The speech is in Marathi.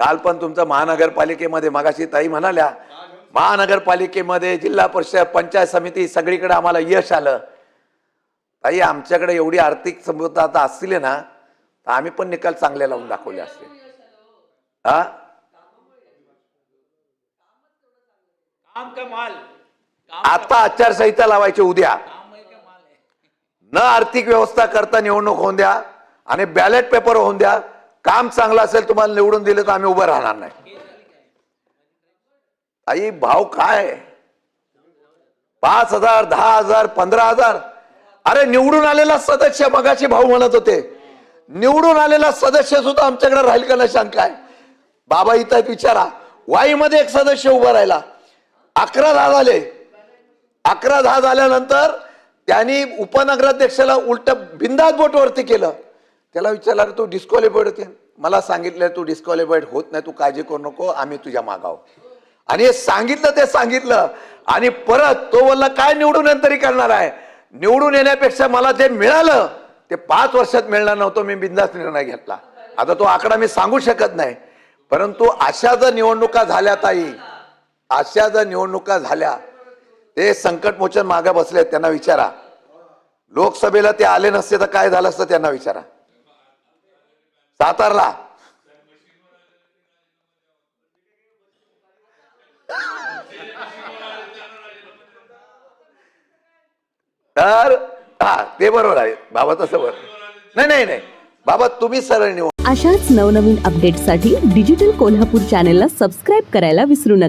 काल पण तुमचं महानगरपालिकेमध्ये मगाशी ताई म्हणाल्या महानगरपालिकेमध्ये जिल्हा परिषद पंचायत समिती सगळीकडे आम्हाला यश आलं। ताई आमच्याकडे एवढी आर्थिक समृद्धता आता असतील ना तर आम्ही पण निकाल चांगले लावून दाखवले असते। हा काम का माल आता आचारसंहिता लावायची उद्या, न आर्थिक व्यवस्था करता निवडणूक होऊन द्या आणि बॅलेट पेपर होऊन द्या। काम चांगलं असेल तुम्हाला निवडून दिले तर आम्ही उभं राहणार नाही। आई भाव काय 5,000 10,000 15,000? अरे निवडून आलेला सदस्य मगाशी भाऊ म्हणत होते, निवडून आलेला सदस्य सुद्धा आमच्याकडे राहील का नाही शंका आहे। बाबा इथं विचारा, वाईमध्ये एक सदस्य उभा राहिला 11-10 झाले। 11-10 झाल्यानंतर त्यांनी उपनगराध्यक्षाला उलट बिंदास बोटवरती केलं। त्याला विचारलं तू डिस्क्वालिफाईड होते, मला सांगितलं तू डिस्क्वालिफाईड होत नाही, तू काळजी करू नको, आम्ही तुझ्या मागाव। आणि हे सांगितलं ते सांगितलं आणि परत तो बोलला काय निवडून तरी करणार आहे। निवडून येण्यापेक्षा मला जे मिळालं ते 5 वर्षात मिळणार नव्हतं, मी बिंदास निर्णय घेतला। आता तो आकडा मी सांगू शकत नाही, परंतु अशा जर निवडणुका झाल्या ताई, अशा जर निवडणुका झाल्या, ते संकटमोचन मागे बसले त्यांना विचारा, लोकसभेला ते आले नसते तर काय झालं असतं त्यांना विचारा। सातारला तर हा ते बरोबर आहे बाबा, तसं बरोबर नाही बाबा, तुम्ही सरळ निवड। अशाच नवनवीन अपडेट्ससाठी डिजिटल कोल्हापूर चॅनेलला सबस्क्राईब करायला विसरू नका।